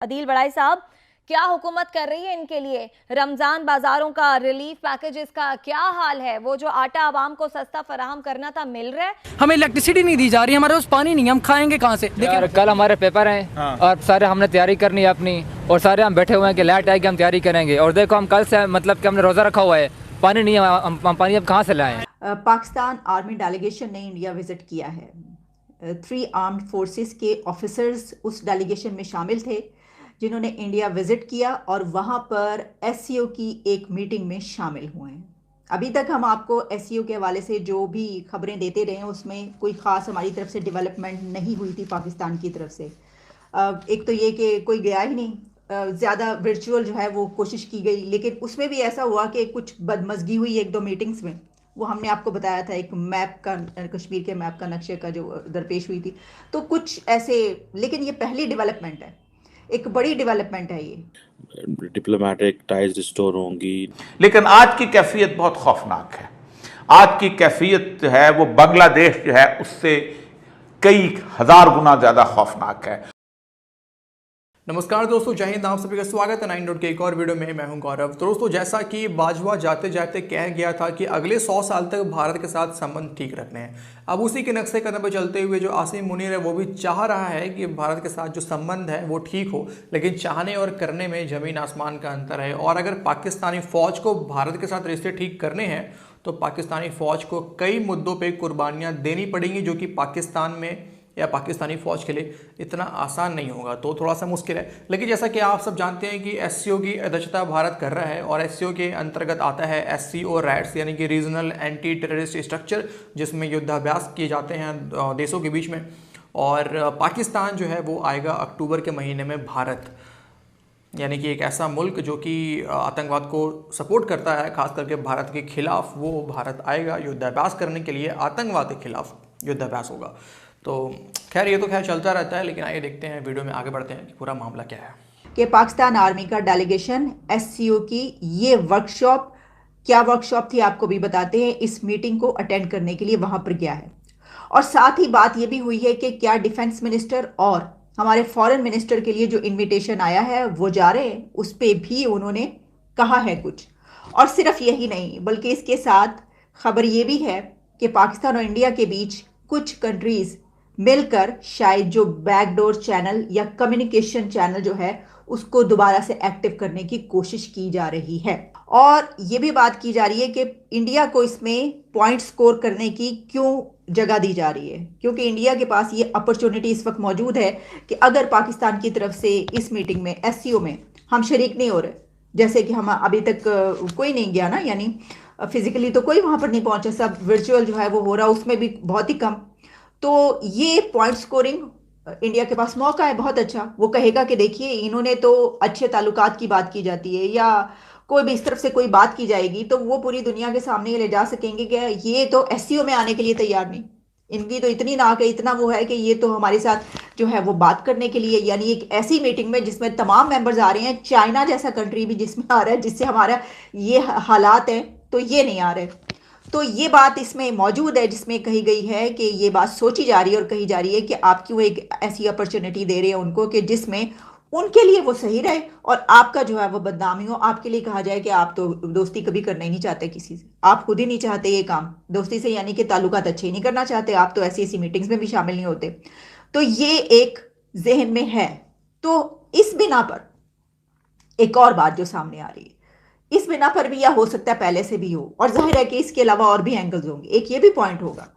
अदील बड़ाई साहब, क्या हुकूमत कर रही है इनके लिए? रमजान बाजारों का रिलीफ पैकेज का क्या हाल है? वो जो आटा आवाम को सस्ता फराहम करना था, मिल रहा है? हमें इलेक्ट्रिसिटी नहीं दी जा रही, हमारे पास पानी नहीं है, हम खाएंगे कहाँ से? यार कल हमारे पेपर हैं हाँ। और सारे हमने तैयारी करनी है अपनी, और सारे हम बैठे हुए हैं कि लाइट आएगी हम तैयारी करेंगे, और देखो हम कल से मतलब कि हमने रोज़ा रखा हुआ है, पानी नहीं है, हम पानी अब कहाँ से लाएं? पाकिस्तान आर्मी डेलीगेशन ने इंडिया विजिट किया है। 3 आर्म्ड फोर्सेस के ऑफिसर्स उस डेलीगेशन में शामिल थे जिन्होंने इंडिया विजिट किया और वहाँ पर एससीओ की एक मीटिंग में शामिल हुए हैं। अभी तक हम आपको एससीओ के हवाले से जो भी खबरें देते रहे हैं उसमें कोई ख़ास हमारी तरफ से डेवलपमेंट नहीं हुई थी पाकिस्तान की तरफ से। एक तो ये कि कोई गया ही नहीं, ज़्यादा वर्चुअल जो है वो कोशिश की गई, लेकिन उसमें भी ऐसा हुआ कि कुछ बदमज़गी हुई 1-2 मीटिंग्स में। वो हमने आपको बताया था, एक मैप का, कश्मीर के मैप का नक्शे का जो दरपेश हुई थी, तो कुछ ऐसे। लेकिन ये पहली डेवलपमेंट है, एक बड़ी डेवलपमेंट है ये। डिप्लोमेटिक टाइज रिस्टोर होंगी। लेकिन आज की कैफियत बहुत खौफनाक है। आज की कैफियत जो है वो बांग्लादेश जो है उससे कई हजार गुना ज्यादा खौफनाक है। नमस्कार दोस्तों, जय हिंद। आप सभी का स्वागत है 9 डॉट के एक और वीडियो में। मैं हूं गौरव। तो दोस्तों, जैसा कि बाजवा जाते जाते कह गया था कि अगले 100 साल तक भारत के साथ संबंध ठीक रखने हैं, अब उसी के नक्शे कदम पर चलते हुए जो आसिम मुनीर है वो भी चाह रहा है कि भारत के साथ जो संबंध है वो ठीक हो, लेकिन चाहने और करने में ज़मीन आसमान का अंतर है। और अगर पाकिस्तानी फ़ौज को भारत के साथ रिश्ते ठीक करने हैं तो पाकिस्तानी फ़ौज को कई मुद्दों पर कुर्बानियाँ देनी पड़ेंगी, जो कि पाकिस्तान में या पाकिस्तानी फ़ौज के लिए इतना आसान नहीं होगा। तो थोड़ा सा मुश्किल है। लेकिन जैसा कि आप सब जानते हैं कि एससीओ की अध्यक्षता भारत कर रहा है, और एससीओ के अंतर्गत आता है एससीओ रैट्स, यानी कि रीजनल एंटी टेररिस्ट स्ट्रक्चर, जिसमें युद्धाभ्यास किए जाते हैं देशों के बीच में। और पाकिस्तान जो है वो आएगा अक्टूबर के महीने में भारत, यानी कि एक ऐसा मुल्क जो कि आतंकवाद को सपोर्ट करता है, खास करके भारत के खिलाफ, वो भारत आएगा युद्धाभ्यास करने के लिए। आतंकवाद के खिलाफ युद्धाभ्यास होगा। तो खैर ये तो खैर चलता रहता है, लेकिन आइए देखते हैं, वीडियो में आगे बढ़ते हैं कि पूरा मामला क्या है। कि पाकिस्तान आर्मी का डेलीगेशन एससीओ की ये वर्कशॉप, क्या वर्कशॉप थी आपको भी बताते हैं, इस मीटिंग को अटेंड करने के लिए वहां पर गया है। और साथ ही बात ये भी हुई है कि क्या डिफेंस मिनिस्टर और हमारे फॉरेन मिनिस्टर के लिए जो इन्विटेशन आया है वो जा रहे हैं, उस पर भी उन्होंने कहा है कुछ। और सिर्फ यही नहीं, बल्कि इसके साथ खबर ये भी है कि पाकिस्तान और इंडिया के बीच कुछ कंट्रीज मिलकर शायद जो बैकडोर चैनल या कम्युनिकेशन चैनल जो है उसको दोबारा से एक्टिव करने की कोशिश की जा रही है। और ये भी बात की जा रही है कि इंडिया को इसमें पॉइंट स्कोर करने की क्यों जगह दी जा रही है, क्योंकि इंडिया के पास ये अपॉर्चुनिटी इस वक्त मौजूद है कि अगर पाकिस्तान की तरफ से इस मीटिंग में, एससीओ में हम शरीक नहीं हो रहे, जैसे कि हम अभी तक कोई नहीं गया ना, यानी फिजिकली तो कोई वहां पर नहीं पहुंचा, सब वर्चुअल जो है वो हो रहा, उसमें भी बहुत ही कम। तो ये पॉइंट स्कोरिंग इंडिया के पास मौका है बहुत अच्छा। वो कहेगा कि देखिए इन्होंने तो अच्छे ताल्लुकात की बात की जाती है, या कोई भी इस तरफ से कोई बात की जाएगी तो वो पूरी दुनिया के सामने ये ले जा सकेंगे कि ये तो एससीओ में आने के लिए तैयार नहीं, इनकी तो इतनी नाक है, इतना वो है कि ये तो हमारे साथ जो है वो बात करने के लिए, यानी एक ऐसी मीटिंग में जिसमें तमाम मेंबर्स आ रहे हैं, चाइना जैसा कंट्री भी जिसमें आ रहा है, जिससे हमारा ये हालात हैं, तो ये नहीं आ रहे। तो ये बात इसमें मौजूद है जिसमें कही गई है कि ये बात सोची जा रही है और कही जा रही है कि आप क्यों एक ऐसी अपॉर्चुनिटी दे रहे हैं उनको कि जिसमें उनके लिए वो सही रहे और आपका जो है वो बदनामी हो, आपके लिए कहा जाए कि आप तो दोस्ती कभी करना ही नहीं चाहते किसी से, आप खुद ही नहीं चाहते ये काम दोस्ती से, यानी कि ताल्लुकात अच्छे ही नहीं करना चाहते, आप तो ऐसी ऐसी मीटिंग्स में भी शामिल नहीं होते। तो ये एक जहन में है। तो इस बिना पर एक और बात जो सामने आ रही है, इस बिना पर भी, या हो सकता है पहले से भी हो, और जाहिर है कि इसके अलावा और भी एंगल्स होंगे। एक ये भी पॉइंट होगा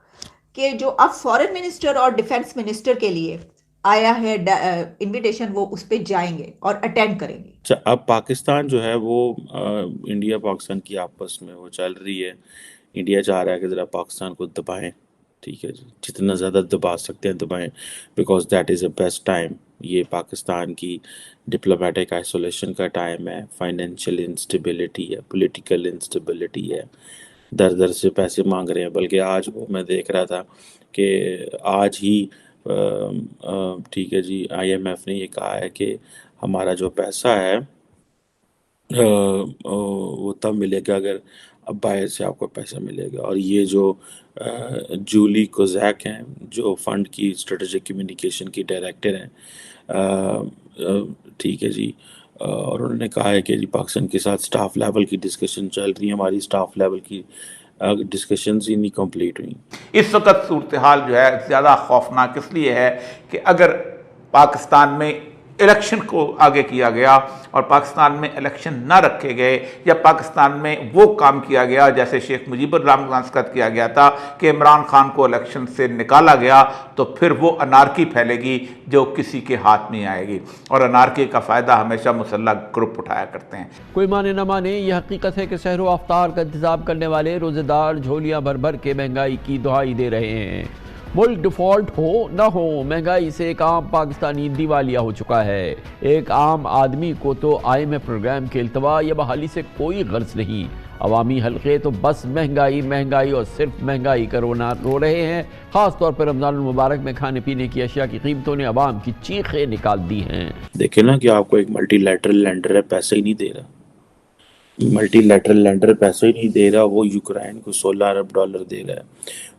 कि जो अब फॉरेन मिनिस्टर और डिफेंस मिनिस्टर के लिए आया है इनविटेशन, वो उस पर जाएंगे और अटेंड करेंगे। अच्छा, अब पाकिस्तान जो है वो इंडिया पाकिस्तान की आपस में वो चल रही है। इंडिया चाह रहा है कि ज़रा पाकिस्तान को दबाएं, ठीक है जी, जितना ज़्यादा दबा सकते हैं दबाएं, because that is a best time. ये पाकिस्तान की डिप्लोमेटिक आइसोलेशन का टाइम है, फाइनेंशियल इंस्टेबिलिटी है, पॉलिटिकल इंस्टेबिलिटी है, दर दर से पैसे मांग रहे हैं। बल्कि आज वो मैं देख रहा था कि आज ही ठीक है जी, आईएमएफ ने ये कहा है कि हमारा जो पैसा है वो तब मिलेगा अगर अब बाहर से आपको पैसा मिलेगा। और ये जो जूली कोजैक हैं, जो फंड की स्ट्रेटेजिक कम्युनिकेशन की डायरेक्टर हैं, ठीक है जी। और उन्होंने कहा है कि जी पाकिस्तान के साथ स्टाफ लेवल की डिस्कशन चल रही है, हमारी स्टाफ लेवल की डिस्कशंस ही नहीं कंप्लीट हुई। इस वक्त सूरत हाल जो है ज़्यादा खौफनाक इसलिए है कि अगर पाकिस्तान में इलेक्शन को आगे किया गया और पाकिस्तान में इलेक्शन ना रखे गए या पाकिस्तान में वो काम किया गया जैसे शेख मुजीबुर रहमान के साथ किया गया था कि इमरान खान को इलेक्शन से निकाला गया, तो फिर वो अनारकी फैलेगी जो किसी के हाथ नहीं आएगी। और अनारकी का फ़ायदा हमेशा मुसल्लह ग्रुप उठाया करते हैं। कोई माने न माने, यह हकीकत है कि सहरो अफ्तार का इंतज़ाम करने वाले रोज़ेदार झोलियाँ भर भर के महंगाई की दुहाई दे रहे हैं। मुल्क डिफ़ॉल्ट हो न हो, महंगाई से एक आम पाकिस्तानी दिवालिया हो चुका है। एक आम आदमी को तो IMF प्रोग्राम के इल्तवा या बहाली से कोई गर्ज नहीं। अवामी हल्के तो बस महंगाई महंगाई और सिर्फ महंगाई का रोना रो रहे हैं। ख़ास तौर पर रमज़ान मुबारक में खाने पीने की अशिया की कीमतों ने अवाम की चीखें निकाल दी हैं। देखे ना कि आपको एक मल्टीलैटरल लेंडर है, पैसे ही नहीं दे रहा। मल्टीलैटरल लेंडर पैसे ही नहीं दे रहा। वो यूक्रेन को $16 अरब दे रहा है,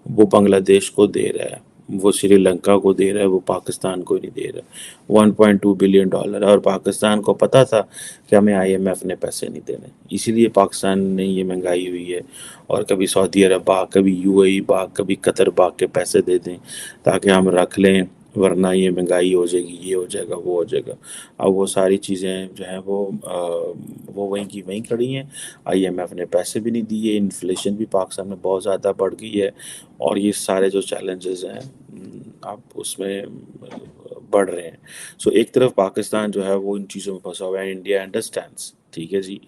वो बांग्लादेश को दे रहा है, वो श्रीलंका को दे रहा है, वो पाकिस्तान को नहीं दे रहा। $1.2 बिलियन। और पाकिस्तान को पता था कि हमें IMF ने पैसे नहीं देने, इसीलिए पाकिस्तान ने ये महंगाई हुई है। और कभी सऊदी अरब भाग, कभी UAE भाग, कभी कतर भाग के पैसे दे दें ताकि हम रख लें, वरना ये महंगाई हो जाएगी, ये हो जाएगा, वो हो जाएगा। अब वो सारी चीज़ें जो हैं वो वहीं की वहीं खड़ी हैं। IMF ने पैसे भी नहीं दिए, इन्फ्लेशन भी पाकिस्तान में बहुत ज़्यादा बढ़ गई है और ये सारे जो चैलेंजेस हैं अब उसमें बढ़ रहे हैं। सो एक तरफ पाकिस्तान जो है वो इन चीज़ों में फंसा हुआ है, इंडिया अंडरस्टैंड्स, ठीक है जी।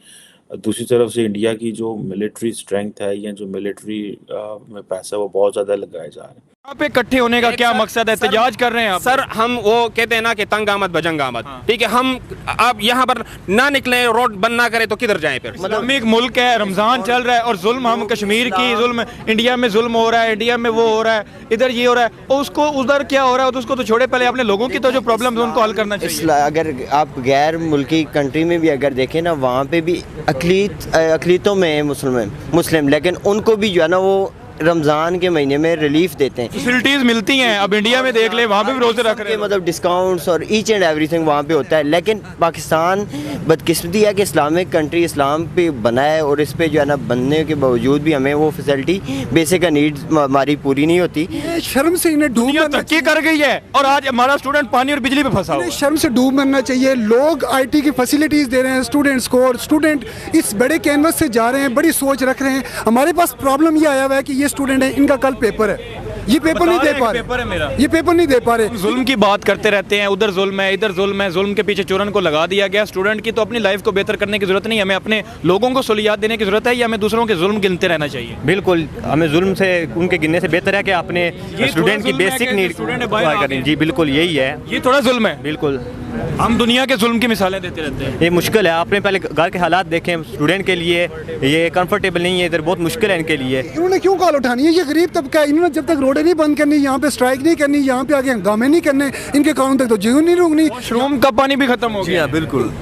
दूसरी तरफ से इंडिया की जो मिलिट्री स्ट्रेंथ है या जो मिलिट्री में पैसा वो बहुत ज़्यादा लगाया जा रहा है। यहाँ पे इकट्ठे होने का क्या मकसद है? एहतजाज कर रहे हैं आप? सर हम वो कहते हैं ना कि तंग आमद भजंग आमद, ठीक है। हम आप यहाँ पर ना निकले, रोड बंद ना करें तो किधर जाएं फिर? मतलब एक मुल्क है, रमजान चल रहा है और जुल्म, हम कश्मीर की जुल्म, इंडिया में जुल्म हो रहा है, इंडिया में वो हो रहा है, इधर ये हो रहा है, और उसको उधर क्या हो रहा है तो उसको तो छोड़े, पहले अपने लोगों की तो जो प्रॉब्लम है उनको हल करना चाहिए। अगर आप गैर मुल्की कंट्री में भी अगर देखें ना, वहाँ पे भी अकलीतों में मुस्लिम, लेकिन उनको भी जो है ना वो रमज़ान के महीने में रिलीफ देते हैं, फैसिलिटीज़ मिलती हैं। अब इंडिया में देख ले, वहाँ पे भी रोज़े रख रहे हैं, मतलब डिस्काउंट्स और ईच एंड एवरीथिंग वहाँ पे होता है। लेकिन पाकिस्तान बदकिस्मती है कि इस्लामिक कंट्री इस्लाम पे बना है और इस पे जो है ना बनने के बावजूद भी हमें वो फैसिलिटी बेसिक नीड्स हमारी पूरी नहीं होती। शर्म से इन्हें डूब तरक्की कर गई है और आज हमारा स्टूडेंट पानी और बिजली पे फंसा हुआ है। शर्म से डूब मरना चाहिए। लोग IT की फैसिलिटीज़ दे रहे हैं स्टूडेंट्स को और स्टूडेंट इस बड़े कैनवस से जा रहे हैं, बड़ी सोच रख रहे हैं। हमारे पास प्रॉब्लम ये आया हुआ है कि ये स्टूडेंट है, इनका कल पेपर है, ये पेपर नहीं दे पा रहे, ये पेपर नहीं दे पा रहे। जुल्म की बात करते रहते हैं, उधर जुल्म है, इधर जुल्म है, जुल्म के पीछे चोरन को लगा दिया गया। स्टूडेंट की तो अपनी लाइफ को बेहतर करने की जरूरत नहीं, हमें अपने लोगों को सहूलियत देने की जरूरत है या हमें दूसरों के जुल्म गिनते रहना चाहिए? बिल्कुल, हमें जुल्म से उनके गिनने से बेहतर है कि अपने स्टूडेंट की बेसिक नीड करें। जी बिल्कुल यही है, ये थोड़ा जुल्म है। बिल्कुल, हम दुनिया के जुल्म की मिसालें देते रहते हैं। ये मुश्किल है, आपने पहले घर के हालात देखें, स्टूडेंट के लिए ये कंफर्टेबल नहीं है, इधर बहुत मुश्किल है इनके लिए। इन्होंने क्यों कॉल उठानी है? ये गरीब तबका है, इन्होंने जब तक रोडें नहीं बंद करनी, यहाँ पे स्ट्राइक नहीं करनी, यहाँ पे आगे हंगामे नहीं करने, इनके काम तक तो जीवन नहीं रुकनी। वॉशरूम का पानी भी खत्म हो गया। बिल्कुल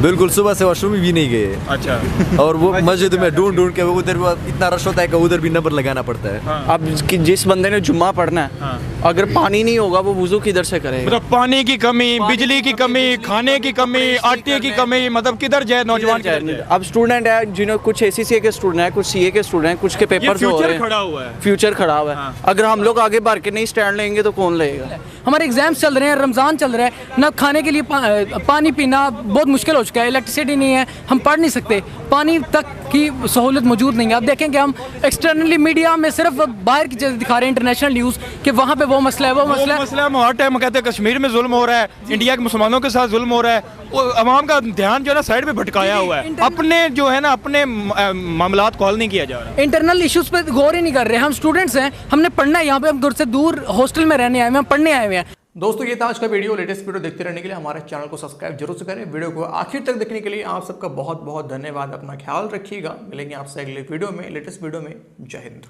बिल्कुल, सुबह से वॉशरूम भी नहीं गए। अच्छा। और वो मस्जिद में ढूंढ के उधर इतना रश होता है कि उधर भी नंबर लगाना पड़ता है। हाँ। अब जिस बंदे ने जुम्मा पढ़ना है, हाँ। अगर पानी नहीं होगा वो वुजू किधर से करेगा? मतलब पानी की कमी, बिजली की कमी, खाने की कमी, आटे की कमी, मतलब किधर जाए नौजवान? अब स्टूडेंट है जिन्होंने कुछ ACCA के स्टूडेंट है, कुछ CA के स्टूडेंट है, कुछ के पेपर हो रहे हैं, फ्यूचर खड़ा हुआ है। अगर हम लोग आगे बढ़ के नहीं स्टैंड लेंगे तो कौन लेगा? हमारे एग्जाम्स चल रहे हैं, रमज़ान चल रहा है, ना खाने के लिए पानी पीना बहुत मुश्किल हो चुका है, इलेक्ट्रिसिटी नहीं है, हम पढ़ नहीं सकते, पानी तक की सहूलत मौजूद नहीं है। अब देखेंगे हम एक्सटर्नली मीडिया में सिर्फ बाहर की चीज़ दिखा रहे हैं, इंटरनेशनल न्यूज़ कि वहाँ पे वो मसला है, वो मसला हम हर टाइम कहते हैं कश्मीर में जुल्म हो रहा है, इंडिया के मुसलमानों के साथ जुल्म हो रहा है। अवाम का ध्यान जो है ना साइड पे भटकाया हुआ है, अपने जो है ना अपने मामलात को हल नहीं किया जा रहा। इंटरनल इश्यूज पे गौर ही नहीं कर रहे। हम स्टूडेंट्स हैं, हमने पढ़ना है, यहाँ पे हम घर से दूर हॉस्टल में रहने आए हैं, हम पढ़ने आए हुए हैं। दोस्तों ये था आज का वीडियो। लेटेस्ट वीडियो देखते रहने के लिए हमारे चैनल को सब्सक्राइब जरूर से करें। वीडियो को आखिर तक देखने के लिए आप सबका बहुत बहुत धन्यवाद। अपना ख्याल रखिएगा, मिलेंगे आपसे अगले वीडियो में, लेटेस्ट वीडियो में। जय हिंद।